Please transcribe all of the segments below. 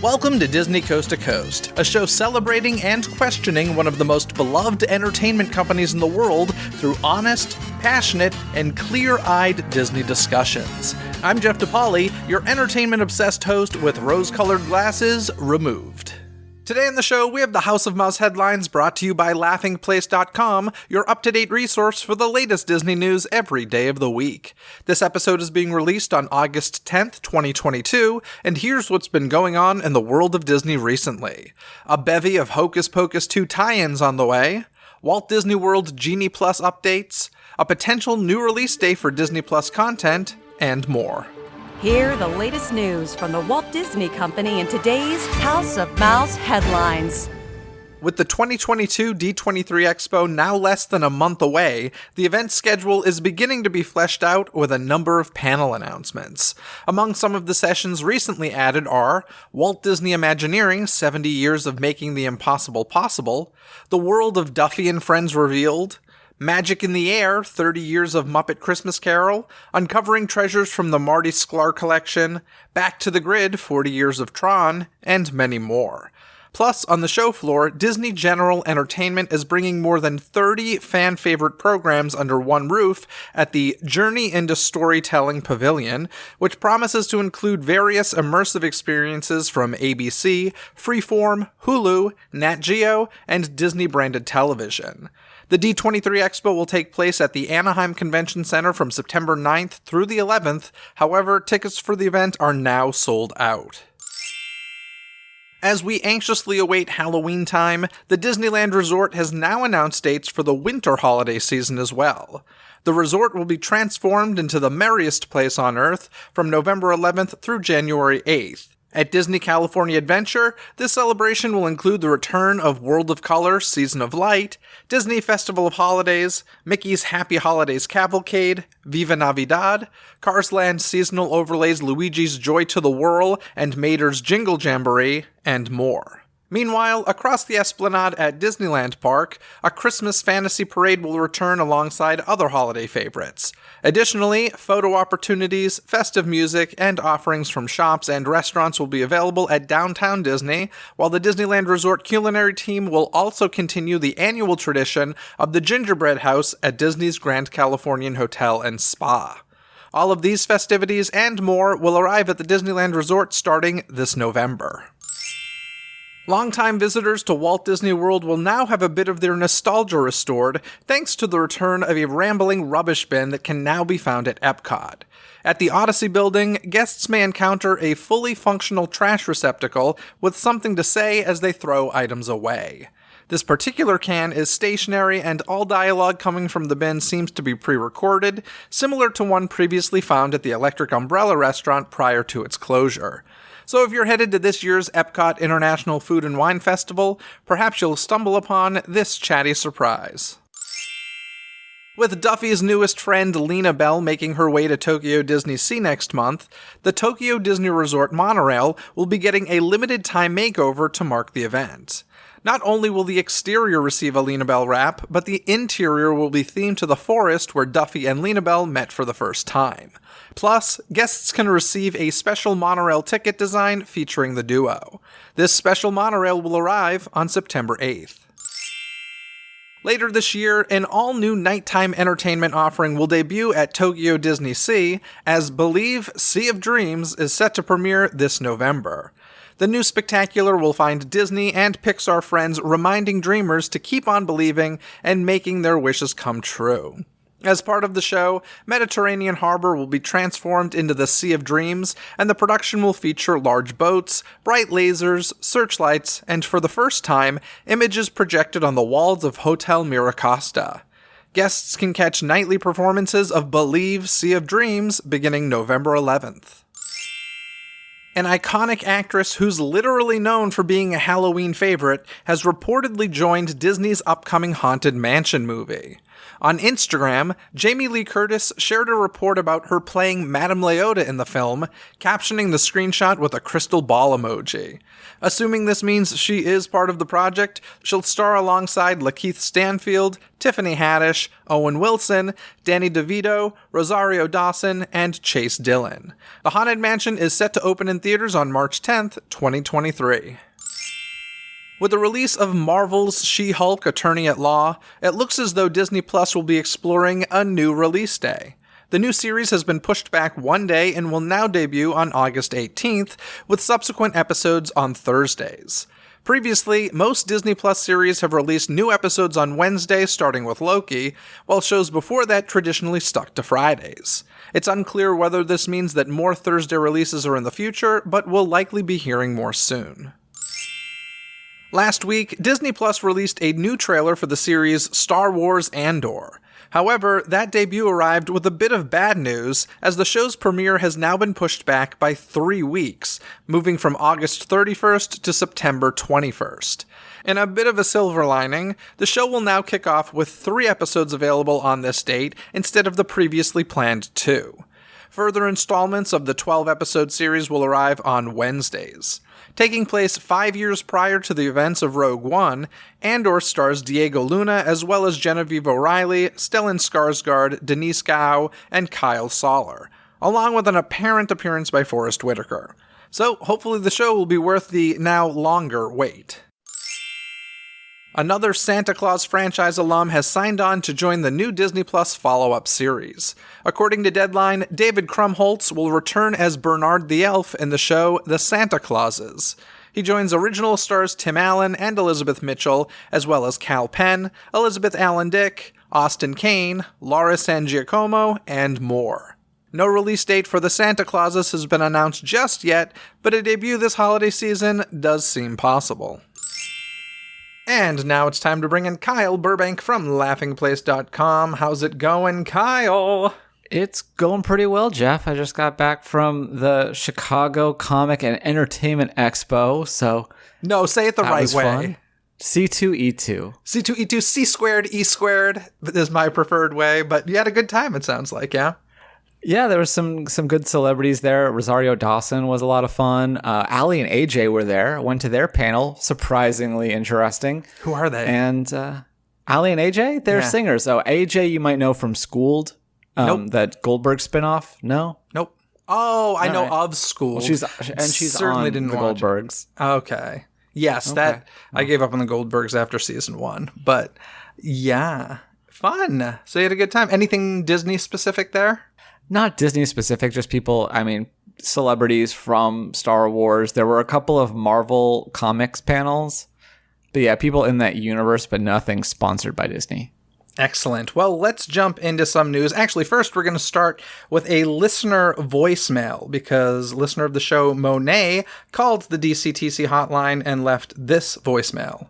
Welcome to Disney Coast to Coast, a show celebrating and questioning one of the most beloved entertainment companies in the world through honest, passionate, and clear-eyed Disney discussions. I'm Jeff DePauli, your entertainment-obsessed host with rose-colored glasses removed. Today on the show, we have the House of Mouse headlines brought to you by laughingplace.com, your up-to-date resource for the latest Disney news every day of the week. This episode is being released on August 10th, 2022, and here's what's been going on in the world of Disney recently. A bevy of Hocus Pocus 2 tie-ins on the way, Walt Disney World Genie Plus updates, a potential new release day for Disney Plus content, and more. Hear the latest news from the Walt Disney Company in today's House of Mouse headlines. With the 2022 D23 Expo now less than a month away, the event schedule is beginning to be fleshed out with a number of panel announcements. Among some of the sessions recently added are Walt Disney Imagineering, 70 Years of Making the Impossible Possible, The World of Duffy and Friends Revealed, Magic in the Air, 30 Years of Muppet Christmas Carol, Uncovering Treasures from the Marty Sklar Collection, Back to the Grid, 40 Years of Tron, and many more. Plus, on the show floor, Disney General Entertainment is bringing more than 30 fan-favorite programs under one roof at the Journey into Storytelling Pavilion, which promises to include various immersive experiences from ABC, Freeform, Hulu, Nat Geo, and Disney-branded television. The D23 Expo will take place at the Anaheim Convention Center from September 9th through the 11th, however, tickets for the event are now sold out. As we anxiously await Halloween time, the Disneyland Resort has now announced dates for the winter holiday season as well. The resort will be transformed into the merriest place on Earth from November 11th through January 8th. At Disney California Adventure, this celebration will include the return of World of Color Season of Light, Disney Festival of Holidays, Mickey's Happy Holidays Cavalcade, Viva Navidad, Cars Land Seasonal Overlays Luigi's Joy to the Whirl and Mater's Jingle Jamboree, and more. Meanwhile, across the Esplanade at Disneyland Park, a Christmas fantasy parade will return alongside other holiday favorites. Additionally, photo opportunities, festive music, and offerings from shops and restaurants will be available at Downtown Disney, while the Disneyland Resort culinary team will also continue the annual tradition of the gingerbread house at Disney's Grand Californian Hotel and Spa. All of these festivities and more will arrive at the Disneyland Resort starting this November. Longtime visitors to Walt Disney World will now have a bit of their nostalgia restored thanks to the return of a rambling rubbish bin that can now be found at Epcot. At the Odyssey building, guests may encounter a fully functional trash receptacle with something to say as they throw items away. This particular can is stationary, and all dialogue coming from the bin seems to be pre-recorded, similar to one previously found at the Electric Umbrella restaurant prior to its closure. So if you're headed to this year's Epcot International Food and Wine Festival, perhaps you'll stumble upon this chatty surprise. With Duffy's newest friend Lena Bell making her way to Tokyo DisneySea next month, the Tokyo Disney Resort Monorail will be getting a limited-time makeover to mark the event. Not only will the exterior receive a Lena Bell wrap, but the interior will be themed to the forest where Duffy and Lena Bell met for the first time. Plus, guests can receive a special monorail ticket design featuring the duo. This special monorail will arrive on September 8th. Later this year, an all-new nighttime entertainment offering will debut at Tokyo DisneySea, as Believe Sea of Dreams is set to premiere this November. The new spectacular will find Disney and Pixar friends reminding dreamers to keep on believing and making their wishes come true. As part of the show, Mediterranean Harbor will be transformed into the Sea of Dreams, and the production will feature large boats, bright lasers, searchlights, and for the first time, images projected on the walls of Hotel Miracosta. Guests can catch nightly performances of Believe Sea of Dreams beginning November 11th. An iconic actress who's literally known for being a Halloween favorite has reportedly joined Disney's upcoming Haunted Mansion movie. On Instagram, Jamie Lee Curtis shared a report about her playing Madame Leota in the film, captioning the screenshot with a crystal ball emoji. Assuming this means she is part of the project, she'll star alongside Lakeith Stanfield, Tiffany Haddish, Owen Wilson, Danny DeVito, Rosario Dawson, and Chase Dillon. The Haunted Mansion is set to open in theaters on March 10th, 2023. With the release of Marvel's She-Hulk Attorney at Law, it looks as though Disney Plus will be exploring a new release day. The new series has been pushed back one day and will now debut on August 18th, with subsequent episodes on Thursdays. Previously, most Disney Plus series have released new episodes on Wednesday, starting with Loki, while shows before that traditionally stuck to Fridays. It's unclear whether this means that more Thursday releases are in the future, but we'll likely be hearing more soon. Last week, Disney Plus released a new trailer for the series Star Wars Andor. However, that debut arrived with a bit of bad news, as the show's premiere has now been pushed back by 3 weeks, moving from August 31st to September 21st. In a bit of a silver lining, the show will now kick off with 3 episodes available on this date instead of the previously planned 2. Further installments of the 12-episode series will arrive on Wednesdays. Taking place 5 years prior to the events of Rogue One, Andor stars Diego Luna as well as Genevieve O'Reilly, Stellan Skarsgård, Denise Gow, and Kyle Soller, along with an apparent appearance by Forrest Whitaker. So hopefully the show will be worth the now longer wait. Another Santa Claus franchise alum has signed on to join the new Disney Plus follow-up series. According to Deadline, David Krumholtz will return as Bernard the Elf in the show The Santa Clauses. He joins original stars Tim Allen and Elizabeth Mitchell, as well as Cal Penn, Elizabeth Allen Dick, Austin Kane, Laura San Giacomo, and more. No release date for The Santa Clauses has been announced just yet, but a debut this holiday season does seem possible. And now it's time to bring in Kyle Burbank from laughingplace.com. How's it going, Kyle? It's going pretty well, Jeff. I just got back from the Chicago Comic and Entertainment Expo, so... No, say it the right way. Fun. C2E2. C2E2, C squared, E squared is my preferred way, but you had a good time, it sounds like, yeah? Yeah, there was some good celebrities there. Rosario Dawson was a lot of fun. Allie and AJ were there. Went to their panel. Surprisingly interesting. Who are they? And Allie and AJ, they're singers. So AJ, you might know from Schooled, that Goldberg spinoff. No? Nope. Oh, I know of Schooled. Well, she's certainly on didn't the watch Goldbergs. Okay. Yes, that I gave up on the Goldbergs after season 1. But yeah, fun. So you had a good time. Anything Disney specific there? Not Disney specific, just people, celebrities from Star Wars. There were a couple of Marvel Comics panels. But yeah, people in that universe, but nothing sponsored by Disney. Excellent. Well, let's jump into some news. Actually, first, we're going to start with a listener voicemail, because listener of the show, Monet, called the DCTC hotline and left this voicemail.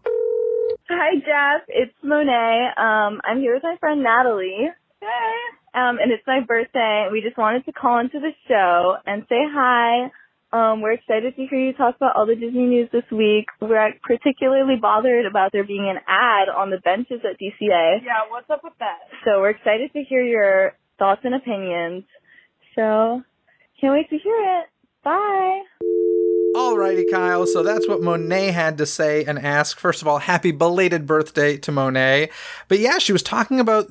Hi, Jeff. It's Monet. I'm here with my friend Natalie. Hey. And it's my birthday. We just wanted to call into the show and say hi. We're excited to hear you talk about all the Disney news this week. We're particularly bothered about there being an ad on the benches at DCA. Yeah, what's up with that? So we're excited to hear your thoughts and opinions. So can't wait to hear it. Bye. Alrighty, Kyle. So that's what Monet had to say and ask. First of all, happy belated birthday to Monet. But yeah, she was talking about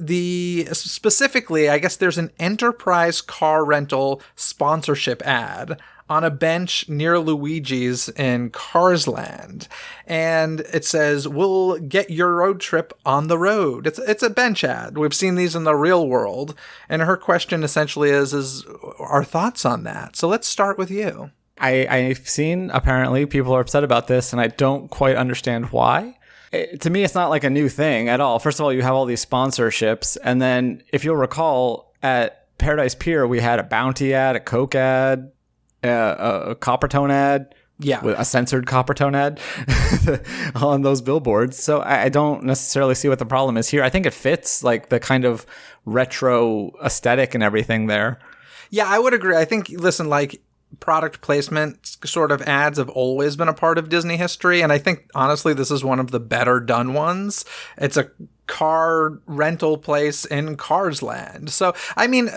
specifically, I guess there's an Enterprise car rental sponsorship ad on a bench near Luigi's in Carsland. And it says, we'll get your road trip on the road. It's a bench ad. We've seen these in the real world. And her question essentially is our thoughts on that. So let's start with you. I've seen, apparently, people are upset about this, and I don't quite understand why. To me, it's not like a new thing at all. First of all, you have all these sponsorships, and then, if you'll recall, at Paradise Pier, we had a Bounty ad, a Coke ad, a Coppertone ad, a censored Coppertone ad on those billboards. So I don't necessarily see what the problem is here. I think it fits, like, the kind of retro aesthetic and everything there. Yeah, I would agree. I think, listen, like, product placement sort of ads have always been a part of Disney history, and I think honestly this is one of the better done ones. It's a car rental place in Cars Land. So, I mean,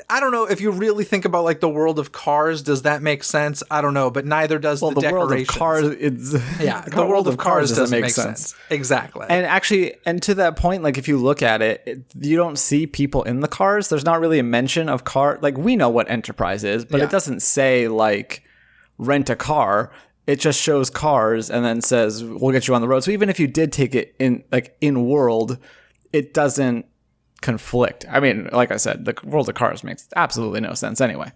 I don't know if you really think about like the world of Cars. Does that make sense? I don't know, but neither does the decorations. World of Cars, the world of Cars doesn't make sense. Exactly. And actually, and to that point, like if you look at it, you don't see people in the cars. There's not really a mention of car. Like we know what Enterprise is, but it doesn't say like rent a car. It just shows cars and then says, we'll get you on the road. So even if you did take it in world, it doesn't conflict. I mean, like I said, the world of cars makes absolutely no sense anyway.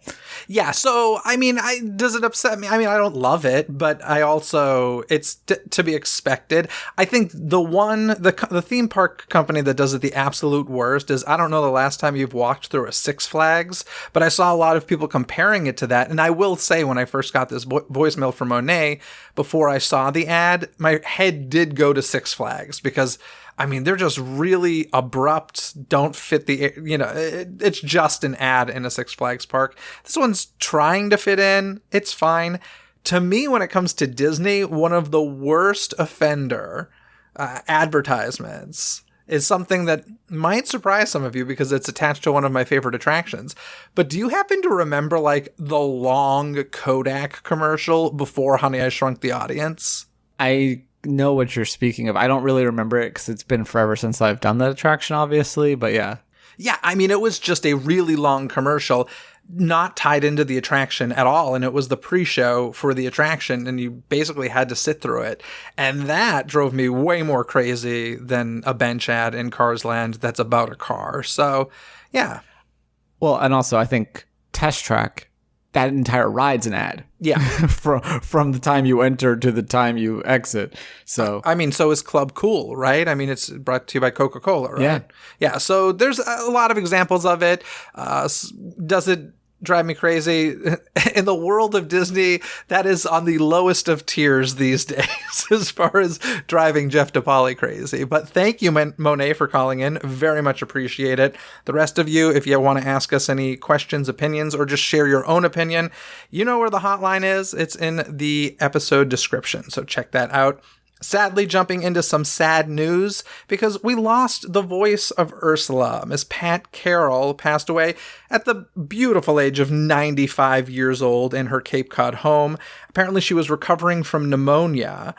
Yeah. So, I mean, does it upset me? I mean, I don't love it, but I also, it's to be expected. I think the theme park company that does it the absolute worst is, I don't know the last time you've walked through a Six Flags, but I saw a lot of people comparing it to that. And I will say, when I first got this voicemail from Monet, before I saw the ad, my head did go to Six Flags because I mean, they're just really abrupt, don't fit it's just an ad in a Six Flags park. This one's trying to fit in. It's fine. To me, when it comes to Disney, one of the worst offender advertisements is something that might surprise some of you because it's attached to one of my favorite attractions. But do you happen to remember like the long Kodak commercial before Honey, I Shrunk the Audience? I know what you're speaking of. I don't really remember it because it's been forever since I've done that attraction, obviously, but yeah. Yeah, I mean, it was just a really long commercial, not tied into the attraction at all, and it was the pre-show for the attraction, and you basically had to sit through it. And that drove me way more crazy than a bench ad in Cars Land that's about a car. So, yeah. Well, and also, I think Test Track, that entire ride's an ad. Yeah. from the time you enter to the time you exit. So I mean, so is Club Cool, right? I mean, it's brought to you by Coca-Cola, right? Yeah. Yeah, so there's a lot of examples of it. Does it drive me crazy? In the world of Disney, that is on the lowest of tiers these days as far as driving Jeff DePauli crazy. But thank you, Monet, for calling in. Very much appreciate it. The rest of you, if you want to ask us any questions, opinions, or just share your own opinion, you know where the hotline is. It's in the episode description, so check that out. Sadly, jumping into some sad news, because we lost the voice of Ursula. Miss Pat Carroll passed away at the beautiful age of 95 years old in her Cape Cod home. Apparently, she was recovering from pneumonia.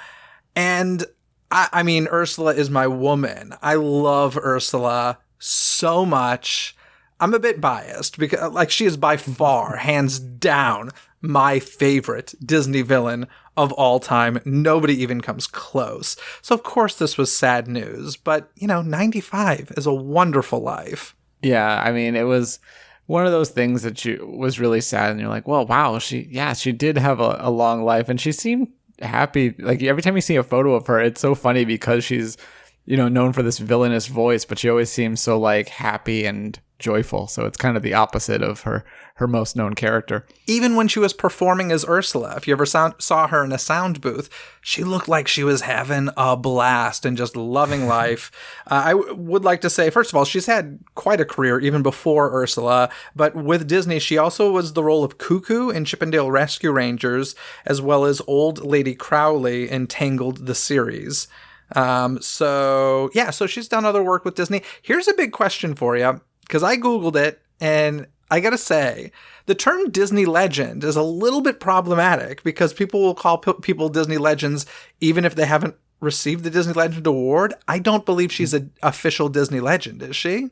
And, I mean, Ursula is my woman. I love Ursula so much. I'm a bit biased, because, like, she is by far, hands down, my favorite Disney villain of all time. Nobody even comes close. So of course this was sad news, but 95 is a wonderful life. Yeah, I mean, it was one of those things that was really sad, and you're like, well, wow, she did have a long life, and she seemed happy. Like every time you see a photo of her, it's so funny because she's known for this villainous voice, but she always seems so like happy and joyful. So it's kind of the opposite of her most known character. Even when she was performing as Ursula, if you ever saw her in a sound booth, she looked like she was having a blast and just loving life. I would like to say, first of all, she's had quite a career even before Ursula, but with Disney, she also was the role of Cuckoo in Chippendale Rescue Rangers, as well as Old Lady Crowley in Tangled the series. So she's done other work with Disney. Here's a big question for you, because I Googled it, and I gotta say, the term Disney legend is a little bit problematic because people will call people Disney legends even if they haven't received the Disney Legend Award. I don't believe she's an official Disney legend, is she?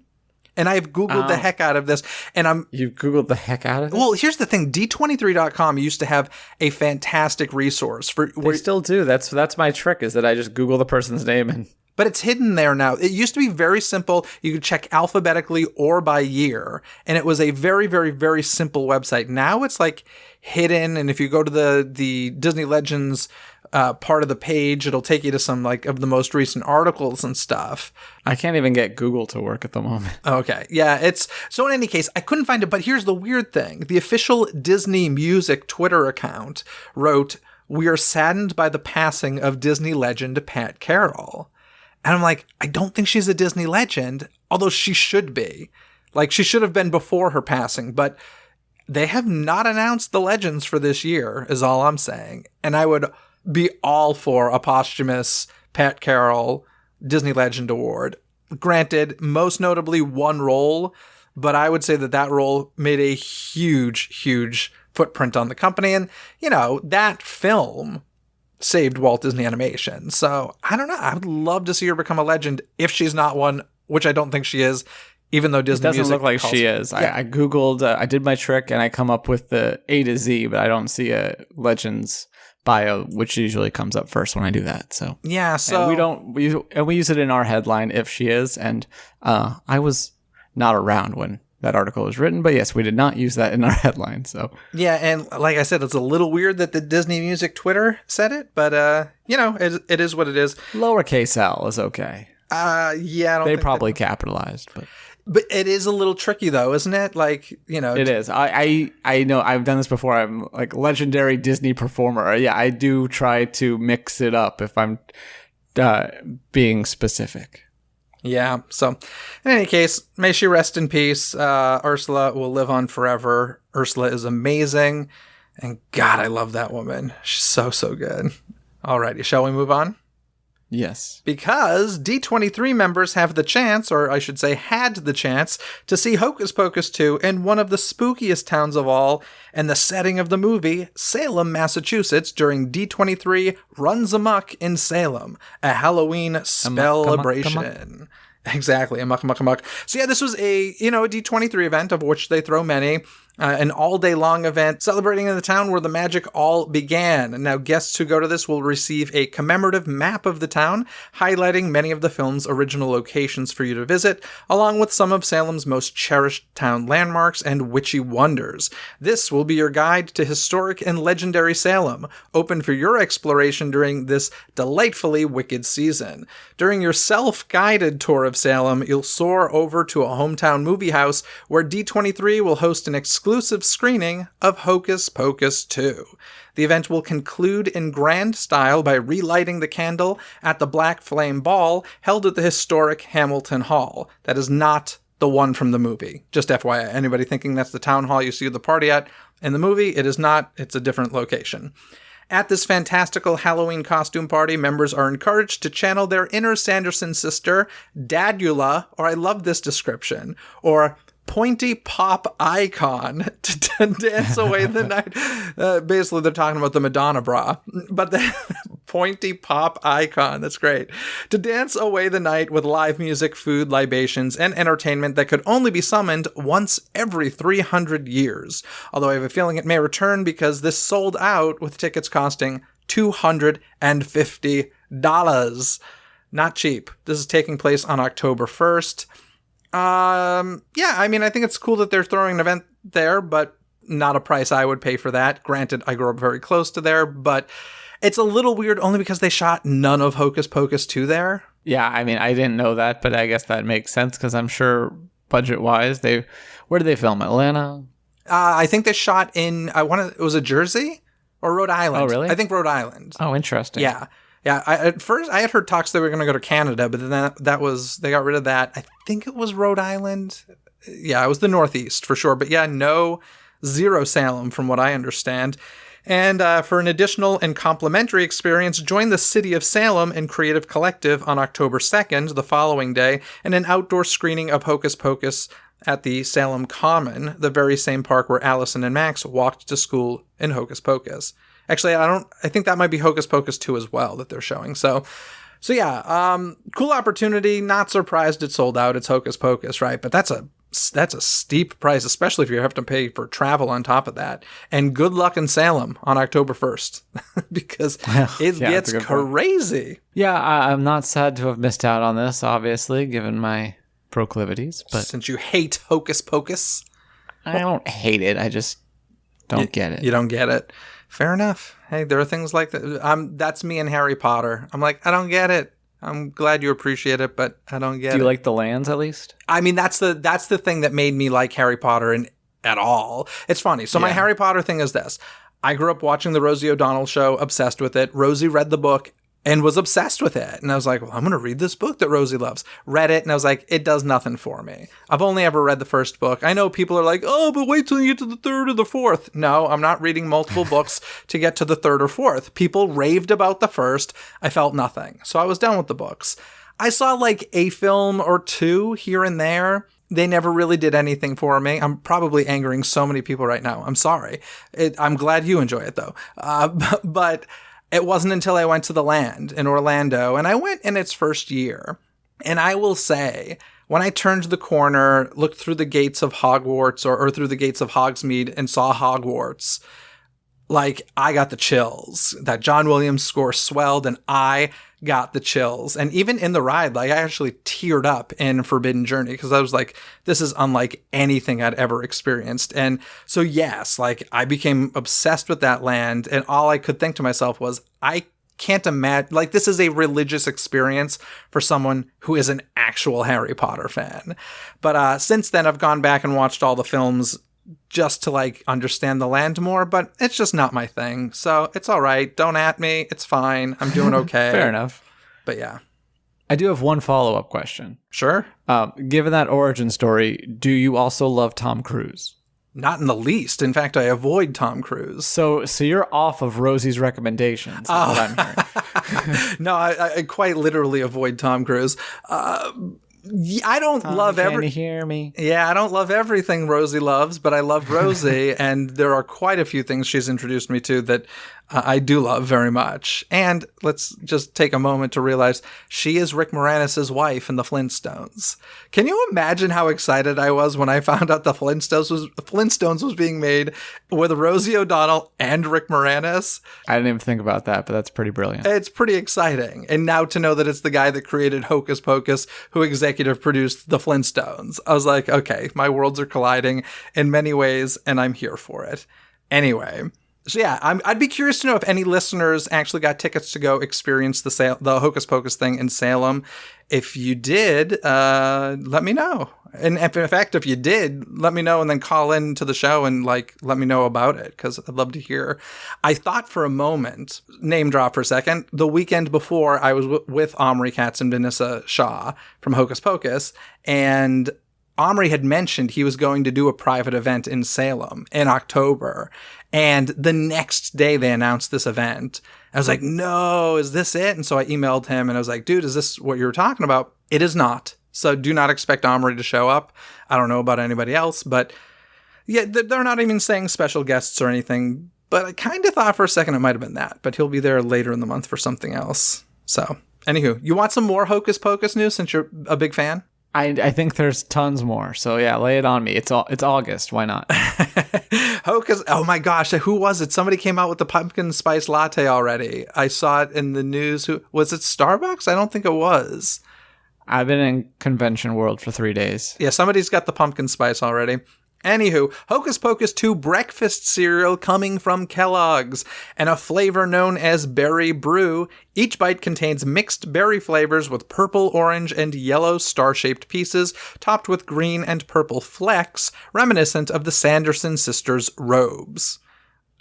And I've Googled the heck out of this, and You've Googled the heck out of it? Well, here's the thing. D23.com used to have a fantastic resource for... They still do. That's my trick, is that I just Google the person's name But it's hidden there now. It used to be very simple. You could check alphabetically or by year, and it was a very, very, very simple website. Now it's like hidden, and if you go to the Disney Legends part of the page, it'll take you to some like of the most recent articles and stuff. I can't even get Google to work at the moment. Okay. Yeah, so in any case, I couldn't find it, but here's the weird thing. The official Disney Music Twitter account wrote, "We are saddened by the passing of Disney legend Pat Carroll." And I'm like, I don't think she's a Disney legend, although she should be. Like, she should have been before her passing, but they have not announced the legends for this year, is all I'm saying. And I would be all for a posthumous Pat Carroll Disney Legend Award. Granted, most notably one role, but I would say that role made a huge, huge footprint on the company. And, that film saved Walt Disney Animation. So, I don't know. I would love to see her become a legend if she's not one, which I don't think she is, even though Disney doesn't Music look like calls she her. is. Yeah. I Googled, I did my trick, and I come up with the A to Z, but I don't see a Legends bio, which usually comes up first when I do that. So Yeah, so... we use it in our headline if she is, and I was not around when that article was written, but yes, we did not use that in our headline. So Yeah, and like I said, it's a little weird that the Disney Music Twitter said it, but it is what it is. lowercase L is okay. I don't They think probably capitalized, but it is a little tricky though, isn't it? Like, it is. I know I've done this before. I'm like legendary Disney performer. Yeah, I do try to mix it up if I'm being specific. Yeah, so in any case, may she rest in peace. Ursula will live on forever. Ursula is amazing, and God, I love that woman. She's so, so good. Alrighty, shall we move on? Yes. Because D23 members have the chance, or I should say had the chance, to see Hocus Pocus 2 in one of the spookiest towns of all, and the setting of the movie, Salem, Massachusetts, during D23 Runs Amok in Salem, a Halloween spellbration. Exactly, amok, amok, amok. So yeah, this was a D23 event, of which they throw many. An all-day-long event celebrating in the town where the magic all began. Now, guests who go to this will receive a commemorative map of the town, highlighting many of the film's original locations for you to visit, along with some of Salem's most cherished town landmarks and witchy wonders. This will be your guide to historic and legendary Salem, open for your exploration during this delightfully wicked season. During your self-guided tour of Salem, you'll soar over to a hometown movie house where D23 will host an exclusive screening of Hocus Pocus 2. The event will conclude in grand style by relighting the candle at the Black Flame Ball held at the historic Hamilton Hall. That is not the one from the movie. Just FYI, anybody thinking that's the town hall you see the party at in the movie, it is not. It's a different location. At this fantastical Halloween costume party, members are encouraged to channel their inner Sanderson sister, Dadula, or I love this description, or pointy pop icon to dance away the night. Basically, they're talking about the Madonna bra, but the pointy pop icon, that's great. To dance away the night with live music, food, libations, and entertainment that could only be summoned once every 300 years. Although I have a feeling it may return because this sold out with tickets costing $250. Not cheap. This is taking place on October 1st. I think it's cool that they're throwing an event there, but not a price I would pay for that. Granted, I grew up very close to there, but it's a little weird only because they shot none of Hocus Pocus 2 there. Yeah, I mean, I didn't know that, but I guess that makes sense because I'm sure budget-wise, where did they film? Atlanta? I think they shot in, it was a Jersey or Rhode Island. Oh, really? I think Rhode Island. Oh, interesting. Yeah. Yeah, at first I had heard talks they were going to go to Canada, but then they got rid of that. I think it was Rhode Island. Yeah, it was the Northeast for sure. But yeah, zero Salem from what I understand. And for an additional and complimentary experience, join the City of Salem and Creative Collective on October 2nd, the following day, in an outdoor screening of Hocus Pocus at the Salem Common, the very same park where Allison and Max walked to school in Hocus Pocus. Actually, I think that might be Hocus Pocus 2 as well that they're showing. So yeah, cool opportunity. Not surprised it sold out. It's Hocus Pocus, right? But that's a steep price, especially if you have to pay for travel on top of that. And good luck in Salem on October 1st because it gets crazy. Yeah, I'm not sad to have missed out on this, obviously, given my proclivities. But since you hate Hocus Pocus. I don't hate it. I just don't get it. You don't get it. Fair enough. Hey, there are things like that. That's me and Harry Potter. I'm like, I don't get it. I'm glad you appreciate it, but I don't get it. Do you like the lands at least? I mean, that's the thing that made me like Harry Potter at all. It's funny. So my Harry Potter thing is this. I grew up watching the Rosie O'Donnell show, obsessed with it. Rosie read the book and was obsessed with it. And I was like, well, I'm going to read this book that Rosie loves. Read it, and I was like, it does nothing for me. I've only ever read the first book. I know people are like, oh, but wait till you get to the third or the fourth. No, I'm not reading multiple books to get to the third or fourth. People raved about the first. I felt nothing. So I was done with the books. I saw like a film or two here and there. They never really did anything for me. I'm probably angering so many people right now. I'm sorry. I'm glad you enjoy it though. But it wasn't until I went to the Land in Orlando, and I went in its first year. And I will say, when I turned the corner, looked through the gates of Hogwarts or through the gates of Hogsmeade and saw Hogwarts, like, I got the chills. That John Williams score swelled, and I got the chills. And even in the ride, like, I actually teared up in Forbidden Journey because I was like, this is unlike anything I'd ever experienced. And so, yes, like, I became obsessed with that land, and all I could think to myself was, I can't imagine, like, this is a religious experience for someone who is an actual Harry Potter fan. But since then, I've gone back and watched all the films just to like understand the land more, but it's just not my thing. So it's all right. Don't at me. It's fine. I'm doing okay. Fair enough. But yeah. I do have one follow-up question. Sure. Given that origin story, do you also love Tom Cruise? Not in the least. In fact, I avoid Tom Cruise. So you're off of Rosie's recommendations, is what I'm hearing. No, I quite literally avoid Tom Cruise. I don't love Can you hear me? Yeah, I don't love everything Rosie loves, but I love Rosie, and there are quite a few things she's introduced me to that I do love very much. And let's just take a moment to realize she is Rick Moranis' wife in the Flintstones. Can you imagine how excited I was when I found out the Flintstones was being made with Rosie O'Donnell and Rick Moranis? I didn't even think about that, but that's pretty brilliant. It's pretty exciting. And now to know that it's the guy that created Hocus Pocus who executive produced the Flintstones. I was like, okay, my worlds are colliding in many ways, and I'm here for it. Anyway. So yeah, I'd be curious to know if any listeners actually got tickets to go experience the Hocus Pocus thing in Salem. If you did, let me know. And if, in fact, if you did, let me know and then call in to the show and like let me know about it because I'd love to hear. I thought for a moment, name drop for a second, the weekend before I was with Omri Katz and Vanessa Shaw from Hocus Pocus, and Omri had mentioned he was going to do a private event in Salem in October. And the next day they announced this event. I was like, no, is this it? And so I emailed him and I was like, dude, is this what you were talking about? It is not. So do not expect Omri to show up. I don't know about anybody else, but yeah, they're not even saying special guests or anything. But I kind of thought for a second it might have been that. But he'll be there later in the month for something else. So, anywho, you want some more Hocus Pocus news since you're a big fan? I think there's tons more. So yeah, lay it on me. It's August. Why not? Hocus. Oh my gosh. Who was it? Somebody came out with the pumpkin spice latte already. I saw it in the news. Who was it? Starbucks? I don't think it was. I've been in convention world for 3 days. Yeah, somebody's got the pumpkin spice already. Anywho, Hocus Pocus 2 breakfast cereal coming from Kellogg's, and a flavor known as Berry Brew. Each bite contains mixed berry flavors with purple, orange, and yellow star-shaped pieces, topped with green and purple flecks, reminiscent of the Sanderson sisters' robes.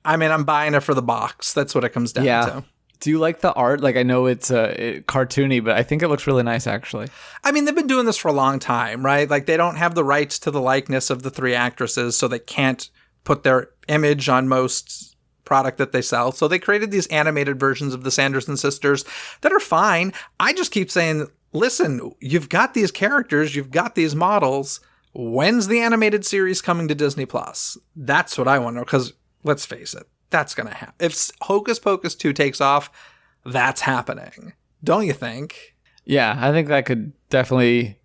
I mean, I'm buying it for the box. That's what it comes down to. Do you like the art? Like, I know it's cartoony, but I think it looks really nice, actually. I mean, they've been doing this for a long time, right? Like, they don't have the rights to the likeness of the three actresses, so they can't put their image on most product that they sell. So they created these animated versions of the Sanderson sisters that are fine. I just keep saying, listen, you've got these characters, you've got these models. When's the animated series coming to Disney Plus? That's what I want to know, because let's face it. That's going to happen. If Hocus Pocus 2 takes off, that's happening. Don't you think? Yeah, I think that could definitely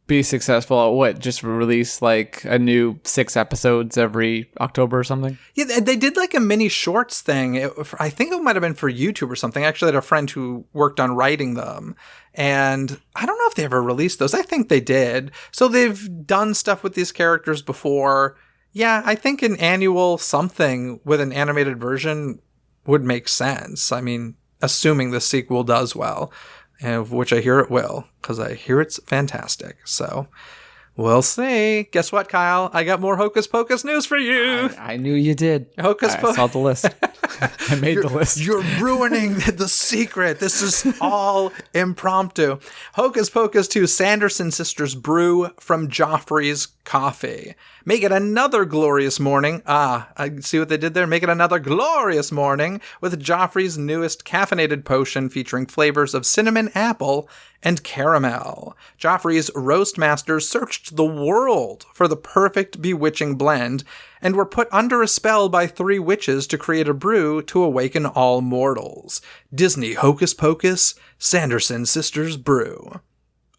be successful. What, just release like a new 6 episodes every October or something? Yeah, they did like a mini shorts thing. I think it might have been for YouTube or something. I actually had a friend who worked on writing them. And I don't know if they ever released those. I think they did. So they've done stuff with these characters before. Yeah, I think an annual something with an animated version would make sense. I mean, assuming the sequel does well, which I hear it will, because I hear it's fantastic. So we'll see. Guess what, Kyle? I got more Hocus Pocus news for you. I knew you did. Hocus Pocus. I saw the list. I made the list. You're ruining the secret. This is all impromptu. Hocus Pocus 2 Sanderson Sisters Brew from Joffrey's coffee. Make it another glorious morning. I see what they did there. Make it another glorious morning with Joffrey's newest caffeinated potion featuring flavors of cinnamon, apple, and caramel. Joffrey's roast masters searched the world for the perfect bewitching blend and were put under a spell by 3 witches to create a brew to awaken all mortals. Dizney Hocus Pocus, Sanderson Sisters Brew.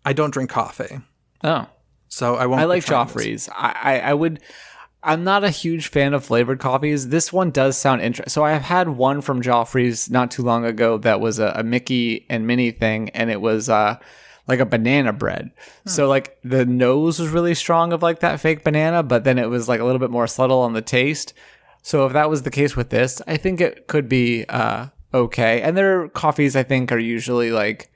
I don't drink coffee. Oh. So I won't. I like Joffrey's. I'm not a huge fan of flavored coffees. This one does sound interesting. So I have had one from Joffrey's not too long ago that was a Mickey and Minnie thing, and it was like a banana bread. So like the nose was really strong of like that fake banana, but then it was like a little bit more subtle on the taste. So if that was the case with this, I think it could be okay. And their coffees, I think, are usually like,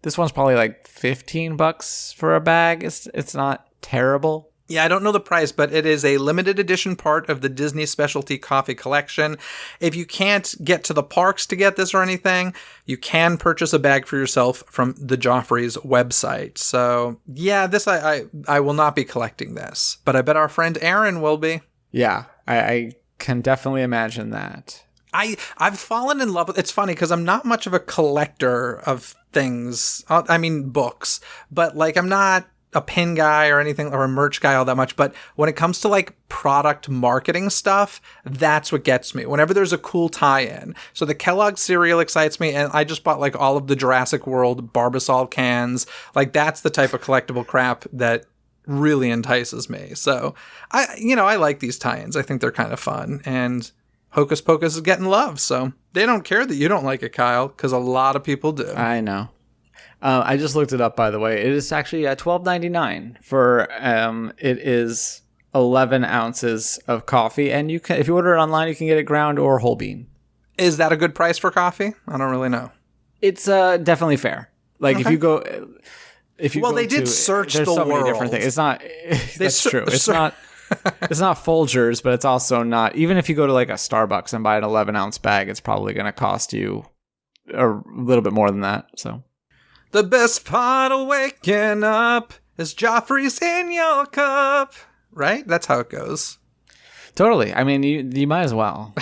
this one's probably like $15 for a bag. It's not terrible. Yeah, I don't know the price, but it is a limited edition part of the Disney Specialty Coffee Collection. If you can't get to the parks to get this or anything, you can purchase a bag for yourself from the Joffrey's website. So yeah, this I will not be collecting this, but I bet our friend Aaron will be. Yeah, I can definitely imagine that. I've fallen in love with, it's funny because I'm not much of a collector of things. I mean, books, but like I'm not a pin guy or anything or a merch guy all that much. But when it comes to like product marketing stuff, that's what gets me whenever there's a cool tie-in. So the Kellogg cereal excites me. And I just bought like all of the Jurassic World Barbasol cans. Like that's the type of collectible crap that really entices me. So I like these tie-ins. I think they're kind of fun, and Hocus Pocus is getting love, so they don't care that you don't like it, Kyle, because a lot of people do. I know. I just looked it up, by the way. It is actually $12.99 for it is 11 ounces of coffee, and you can, if you order it online, you can get it ground or whole bean. Is that a good price for coffee? I don't really know. It's definitely fair. Like Okay. if you go, They did search there's the so world. many different things. It's not. That's true. It's ser- not. It's not Folgers, but it's also not. Even if you go to like a Starbucks and buy an 11-ounce bag, it's probably going to cost you a little bit more than that. So, the best part of waking up is Joffrey's in your cup. Right? That's how it goes. totally. I mean, you might as well.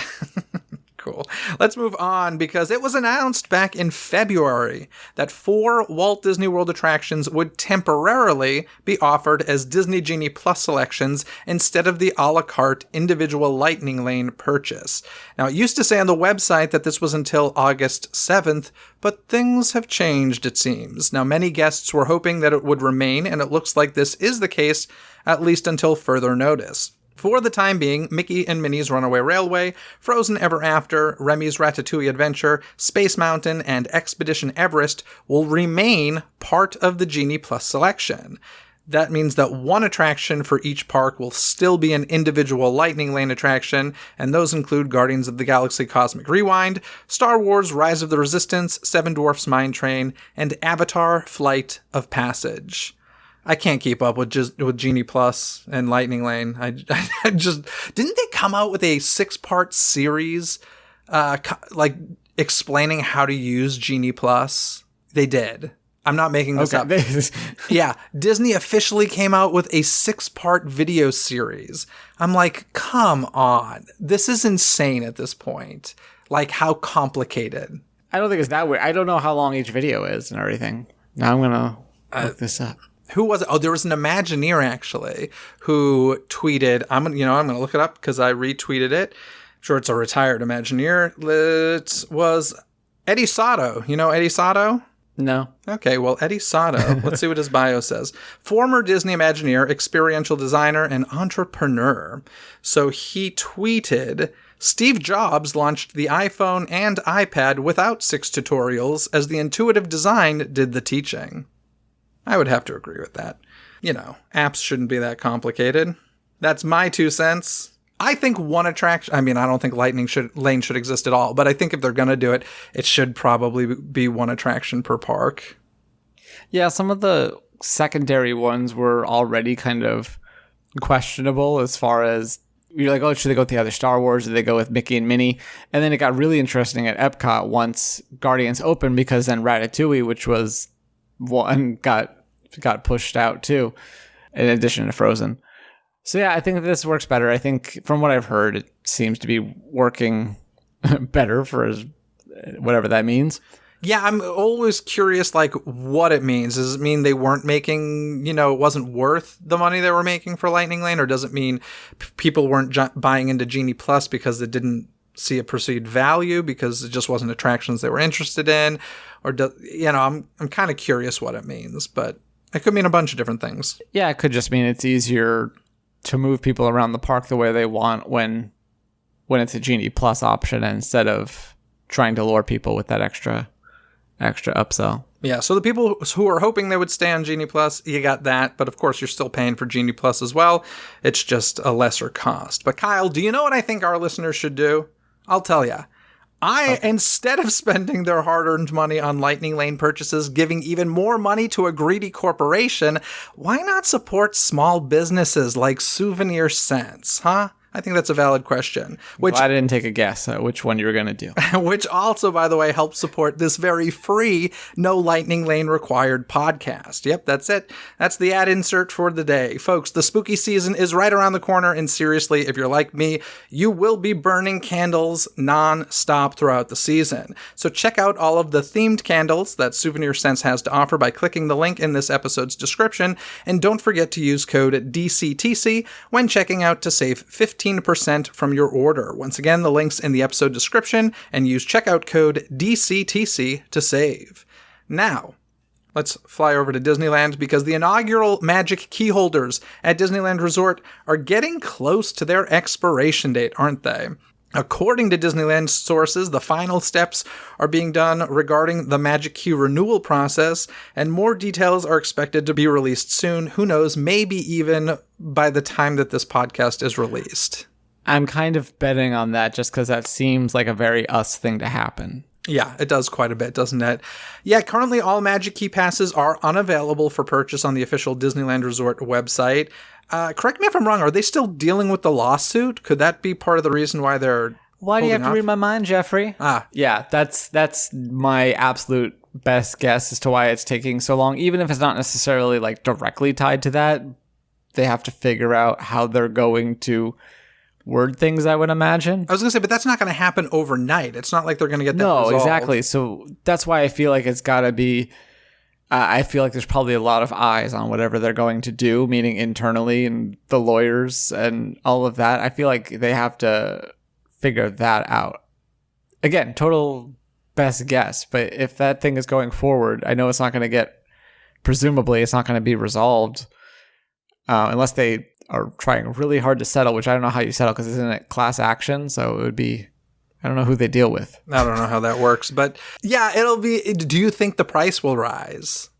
Cool. Let's move on because it was announced back in February that 4 Walt Disney World attractions would temporarily be offered as Disney Genie Plus selections instead of the a la carte individual Lightning Lane purchase. Now, it used to say on the website that this was until August 7th, but things have changed, it seems. Now, many guests were hoping that it would remain, and it looks like this is the case, at least until further notice. For the time being, Mickey and Minnie's Runaway Railway, Frozen Ever After, Remy's Ratatouille Adventure, Space Mountain, and Expedition Everest will remain part of the Genie Plus selection. That means that one attraction for each park will still be an individual Lightning Lane attraction, and those include Guardians of the Galaxy Cosmic Rewind, Star Wars Rise of the Resistance, Seven Dwarfs Mine Train, and Avatar Flight of Passage. I can't keep up with Genie Plus and Lightning Lane. I just didn't they come out with a 6-part series, like explaining how to use Genie Plus? They did. I'm not making this up. Yeah, Disney officially came out with a 6-part video series. I'm like, come on, this is insane at this point. Like, how complicated? I don't think it's that weird. I don't know how long each video is and everything. Now I'm gonna look this up. Who was it? Oh, there was an Imagineer actually who tweeted. I'm gonna look it up because I retweeted it. I'm sure it's a retired Imagineer. It was Eddie Sato. You know Eddie Sato? No. Okay, well, Eddie Sato. Let's see what his bio says. Former Disney Imagineer, experiential designer, and entrepreneur. So he tweeted, Steve Jobs launched the iPhone and iPad without 6 tutorials, as the intuitive design did the teaching. I would have to agree with that. You know, apps shouldn't be that complicated. That's my 2 cents. I think one attraction, I mean, I don't think Lightning Lane should exist at all, but I think if they're going to do it, it should probably be one attraction per park. Yeah, some of the secondary ones were already kind of questionable as far as, you're like, oh, should they go with the other Star Wars? Or do they go with Mickey and Minnie? And then it got really interesting at Epcot once Guardians opened, because then Ratatouille, which was one, got pushed out too, in addition to Frozen. So yeah, I think this works better. I think from what I've heard, it seems to be working better for whatever that means. Yeah, I'm always curious, like, what it means. Does it mean they weren't making, it wasn't worth the money they were making for Lightning Lane? Or does it mean people weren't buying into Genie Plus because they didn't see a perceived value, because it just wasn't attractions they were interested in? Or, I'm kind of curious what it means, but it could mean a bunch of different things. Yeah, it could just mean it's easier to move people around the park the way they want when it's a Genie Plus option instead of trying to lure people with that extra upsell. Yeah, so the people who are hoping they would stay on Genie Plus, you got that, but of course you're still paying for Genie Plus as well. It's just a lesser cost. But Kyle, do you know what I think our listeners should do? I'll tell you. Instead of spending their hard-earned money on Lightning Lane purchases, giving even more money to a greedy corporation, why not support small businesses like Souvenir Sense, huh? I think that's a valid question. Well, I didn't take a guess at which one you were going to do. Which also, by the way, helps support this very free, no Lightning Lane required podcast. Yep, that's it. That's the ad insert for the day. Folks, the spooky season is right around the corner, and seriously, if you're like me, you will be burning candles non-stop throughout the season. So check out all of the themed candles that Souvenir Sense has to offer by clicking the link in this episode's description, and don't forget to use code DCTC when checking out to save 15% from your order. Once again, the link's in the episode description, and use checkout code DCTC to save. Now, let's fly over to Disneyland, because the inaugural magic key holders at Disneyland Resort are getting close to their expiration date, aren't they? According to Disneyland sources, the final steps are being done regarding the Magic Key renewal process, and more details are expected to be released soon. Who knows, maybe even by the time that this podcast is released. I'm kind of betting on that just because that seems like a very us thing to happen. Yeah, it does quite a bit, doesn't it? Yeah, currently all Magic Key passes are unavailable for purchase on the official Disneyland Resort website. Correct me if I'm wrong, are they still dealing with the lawsuit? Could that be part of the reason why they're Why do you have holding to off? read my mind, Jeffrey? Yeah, that's my absolute best guess as to why it's taking so long. Even if it's not necessarily like directly tied to that, they have to figure out how they're going to word things, I would imagine. I was going to say, but that's not going to happen overnight. It's not like they're going to get that resolved. Exactly. So that's why I feel like it's got to be... I feel like there's probably a lot of eyes on whatever they're going to do, meaning internally and the lawyers and all of that. I feel like they have to figure that out. Again, total best guess, but if that thing is going forward, I know it's not going to get... Presumably, it's not going to be resolved unless they are trying really hard to settle, which I don't know how you settle because isn't it class action? So it would be... I don't know who they deal with. I don't know how that works, but yeah, it'll be... Do you think the price will rise?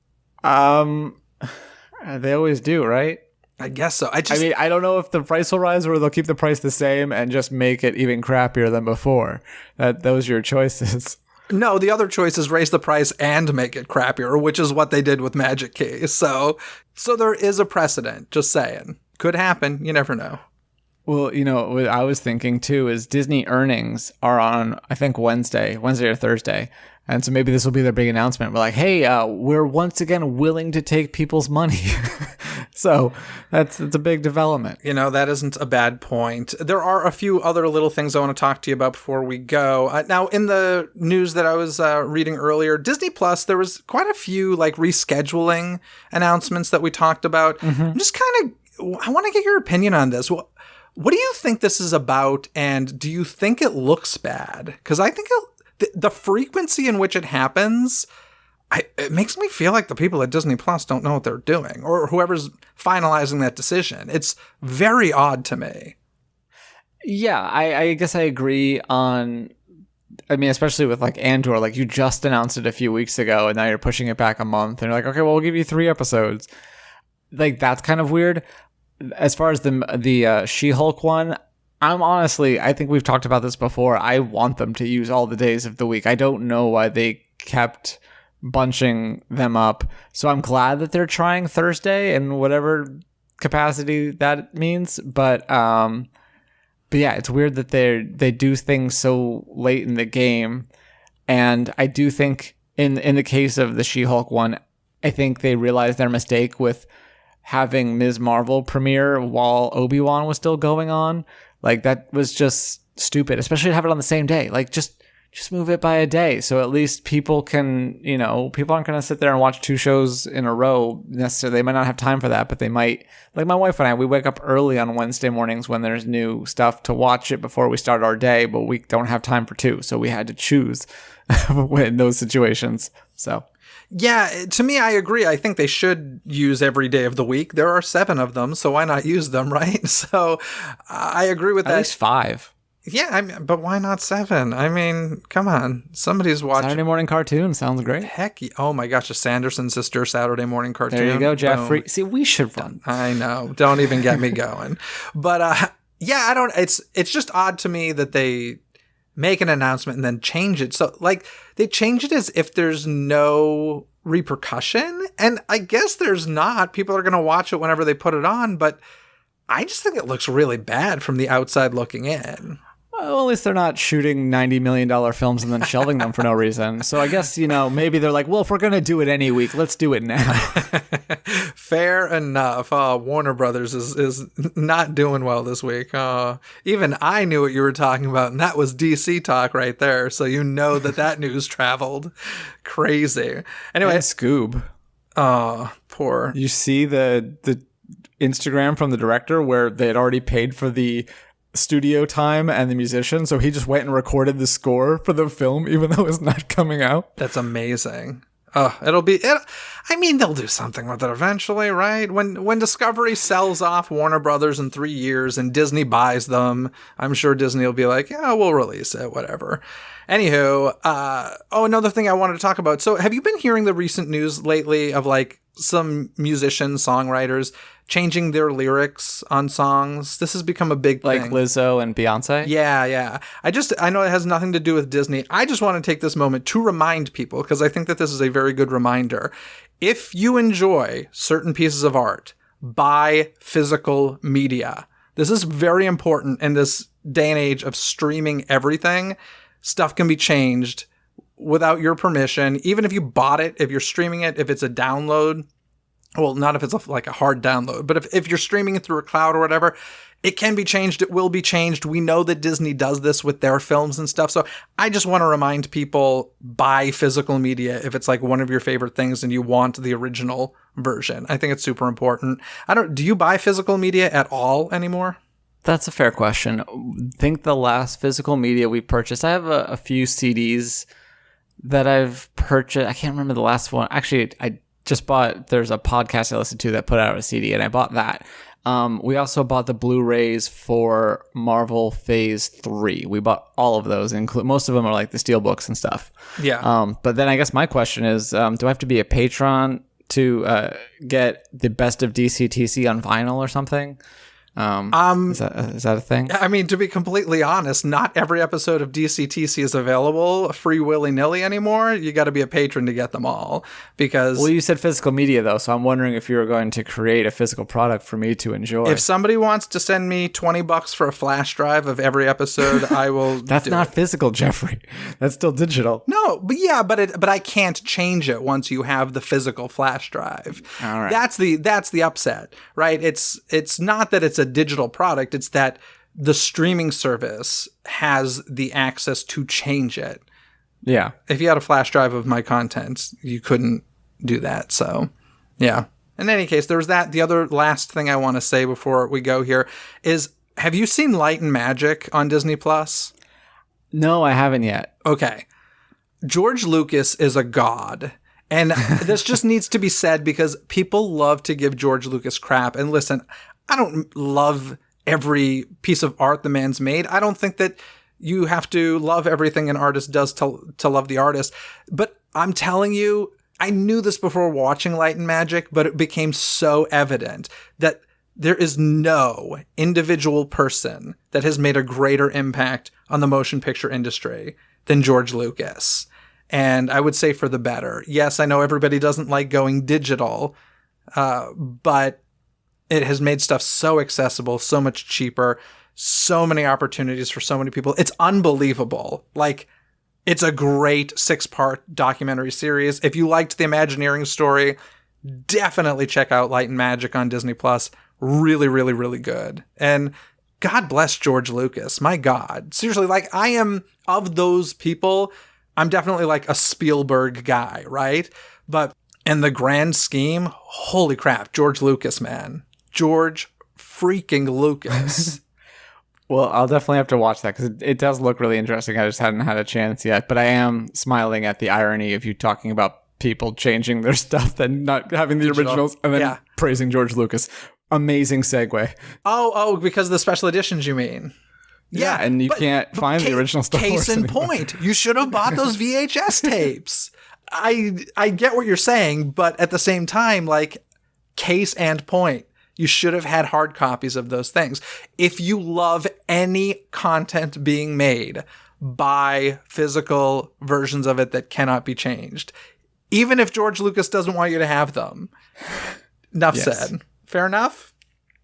They always do, right? I guess so. I mean, I don't know if the price will rise or they'll keep the price the same and just make it even crappier than before. Those are your choices. No, the other choice is raise the price and make it crappier, which is what they did with Magic Key. So there is a precedent, just saying. Could happen. You never know. Well, what I was thinking too is Disney earnings are on, I think, Wednesday or Thursday. And so maybe this will be their big announcement. We're like, hey, we're once again willing to take people's money. So it's a big development. That isn't a bad point. There are a few other little things I want to talk to you about before we go. Now, in the news that I was reading earlier, Disney Plus, there was quite a few like rescheduling announcements that we talked about. Mm-hmm. I'm just I want to get your opinion on this. What do you think this is about, and do you think it looks bad? Because I think the frequency in which it happens, it makes me feel like the people at Disney Plus don't know what they're doing, or whoever's finalizing that decision. It's very odd to me. Yeah, I guess I agree on... I mean, especially with like Andor, like you just announced it a few weeks ago, and now you're pushing it back a month, and you're like, okay, well, we'll give you 3 episodes. Like, that's kind of weird. As far as the She-Hulk one, I think we've talked about this before. I want them to use all the days of the week. I don't know why they kept bunching them up. So I'm glad that they're trying Thursday in whatever capacity that means. But yeah, it's weird that they do things so late in the game. And I do think in the case of the She-Hulk one, I think they realized their mistake with having Ms. Marvel premiere while Obi-Wan was still going on. Like, that was just stupid, especially to have it on the same day. Like, just move it by a day, so at least people can, people aren't going to sit there and watch 2 shows in a row necessarily. They might not have time for that, but they might. Like my wife and I, we wake up early on Wednesday mornings when there's new stuff to watch it before we start our day, but we don't have time for 2, so we had to choose in those situations. So yeah, to me, I agree. I think they should use every day of the week. There are 7 of them, so why not use them, right? So I agree with that. At least 5. Yeah, but why not 7? I mean, come on. Somebody's watching. Saturday morning cartoon sounds great. Heck, oh my gosh, a Sanderson sister Saturday morning cartoon. There you go, Jeffrey. Boom. See, we should run. I know. Don't even get me going. But yeah, I don't. It's just odd to me that they make an announcement and then change it. So like they change it as if there's no repercussion, and I guess there's not. People are going to watch it whenever they put it on, but I just think it looks really bad from the outside looking in. Well, at least they're not shooting $90 million films and then shelving them for no reason. So I guess, maybe they're like, well, if we're going to do it any week, let's do it now. Fair enough. Warner Brothers is not doing well this week. Even I knew what you were talking about, and that was DC talk right there. So that news traveled. Crazy. Anyway. And Scoob. Oh, poor. You see the Instagram from the director where they had already paid for the studio time and the musician, so he just went and recorded the score for the film even though it's not coming out. That's amazing. I mean, they'll do something with it eventually, right? When Discovery sells off Warner Brothers in 3 years and Disney buys them, I'm sure Disney will be like, yeah, we'll release it, whatever. Anywho, another thing I wanted to talk about. So have you been hearing the recent news lately of like some musicians, songwriters changing their lyrics on songs? This has become a big thing. Like Lizzo and Beyonce? Yeah. I know it has nothing to do with Disney. I just want to take this moment to remind people, because I think that this is a very good reminder. If you enjoy certain pieces of art, buy physical media. This is very important in this day and age of streaming everything. Stuff can be changed without your permission. Even if you bought it, if you're streaming it, if it's a download, well, not if it's like a hard download, but if you're streaming it through a cloud or whatever, it can be changed. It will be changed. We know that Disney does this with their films and stuff. So I just want to remind people, buy physical media if it's like one of your favorite things and you want the original version. I think it's super important. Do you buy physical media at all anymore? That's a fair question. I think the last physical media we purchased, I have a few CDs that I've purchased. I can't remember the last one. Actually, I just bought, there's a podcast I listened to that put out a CD, and I bought that. We also bought the Blu-rays for Marvel Phase 3. We bought all of those, most of them are like the steelbooks and stuff. Yeah. But then I guess my question is, do I have to be a patron to get the best of DCTC on vinyl or something? Is that a thing? I mean, to be completely honest, not every episode of DCTC is available free willy-nilly anymore. You got to be a patron to get them all, because... Well, you said physical media, though, so I'm wondering if you were going to create a physical product for me to enjoy. If somebody wants to send me $20 for a flash drive of every episode, I will That's not physical, Jeffrey. That's still digital. No, but I can't change it once you have the physical flash drive. All right. That's the upset, right? It's not that it's a digital product, it's that the streaming service has the access to change it. Yeah. If you had a flash drive of my content, you couldn't do that. So, yeah. In any case, there's that. The other last thing I want to say before we go here is, have you seen Light and Magic on Disney Plus? No, I haven't yet. Okay. George Lucas is a god. And this just needs to be said because people love to give George Lucas crap. And listen, I don't love every piece of art the man's made. I don't think that you have to love everything an artist does to love the artist. But I'm telling you, I knew this before watching Light and Magic, but it became so evident that there is no individual person that has made a greater impact on the motion picture industry than George Lucas. And I would say for the better. Yes, I know everybody doesn't like going digital, but it has made stuff so accessible, so much cheaper, so many opportunities for so many people. It's unbelievable. Like, it's a great 6-part documentary series. If you liked the Imagineering story, definitely check out Light and Magic on Disney Plus. Really, really, really good. And God bless George Lucas. My God. Seriously, like, I am, of those people, I'm definitely like a Spielberg guy, right? But in the grand scheme, holy crap, George Lucas, man. George freaking Lucas. Well, I'll definitely have to watch that because it does look really interesting. I just hadn't had a chance yet, but I am smiling at the irony of you talking about people changing their stuff and not having the originals and then praising George Lucas. Amazing segue. Oh, because of the special editions, you mean? Yeah, and you can't find the original Star Wars Case in anymore. point, you should have bought those VHS tapes. I get what you're saying, but at the same time, like, case and point. You should have had hard copies of those things. If you love any content being made, buy physical versions of it that cannot be changed. Even if George Lucas doesn't want you to have them. Enough said. Fair enough?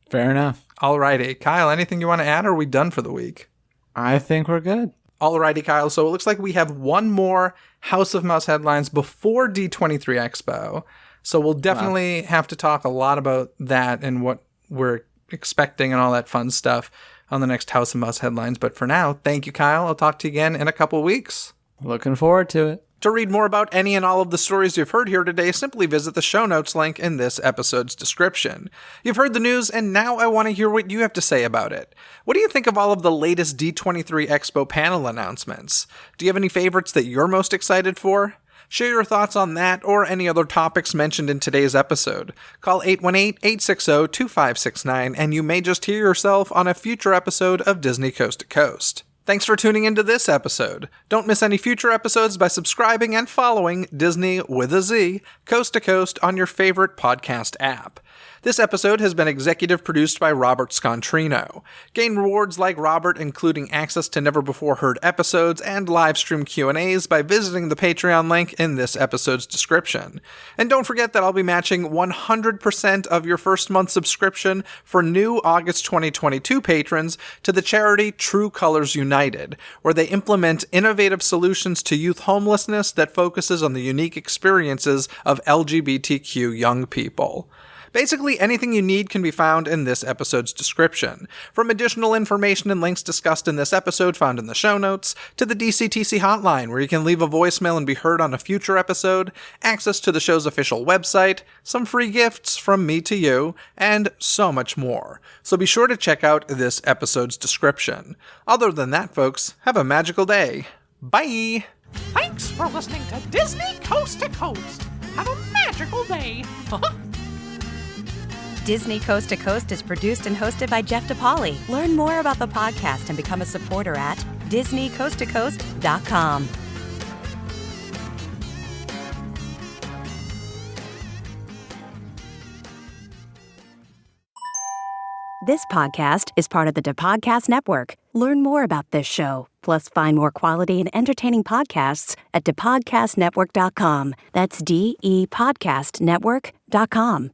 Fair enough. Alrighty. Kyle, anything you want to add, or are we done for the week? I think we're good. Alrighty, Kyle. So it looks like we have one more House of Mouse headlines before D23 Expo. So we'll definitely have to talk a lot about that and what we're expecting and all that fun stuff on the next House of Mouse headlines. But for now, thank you, Kyle. I'll talk to you again in a couple weeks. Looking forward to it. To read more about any and all of the stories you've heard here today, simply visit the show notes link in this episode's description. You've heard the news, and now I want to hear what you have to say about it. What do you think of all of the latest D23 Expo panel announcements? Do you have any favorites that you're most excited for? Share your thoughts on that or any other topics mentioned in today's episode. Call 818-860-2569 and you may just hear yourself on a future episode of Disney Coast to Coast. Thanks for tuning into this episode. Don't miss any future episodes by subscribing and following Disney with a Z, Coast to Coast on your favorite podcast app. This episode has been executive produced by Robert Scontrino. Gain rewards like Robert, including access to never-before-heard episodes and live-stream Q&As by visiting the Patreon link in this episode's description. And don't forget that I'll be matching 100% of your first month subscription for new August 2022 patrons to the charity True Colors United, where they implement innovative solutions to youth homelessness that focuses on the unique experiences of LGBTQ young people. Basically, anything you need can be found in this episode's description. From additional information and links discussed in this episode found in the show notes, to the DCTC hotline where you can leave a voicemail and be heard on a future episode, access to the show's official website, some free gifts from me to you, and so much more. So be sure to check out this episode's description. Other than that, folks, have a magical day. Bye! Thanks for listening to Disney Coast to Coast. Have a magical day. Disney Coast to Coast is produced and hosted by Jeff DePauli. Learn more about the podcast and become a supporter at DisneyCoastToCoast.com. This podcast is part of the DePodcast Network. Learn more about this show, plus find more quality and entertaining podcasts at DePodcastNetwork.com. That's DEPodcastNetwork.com.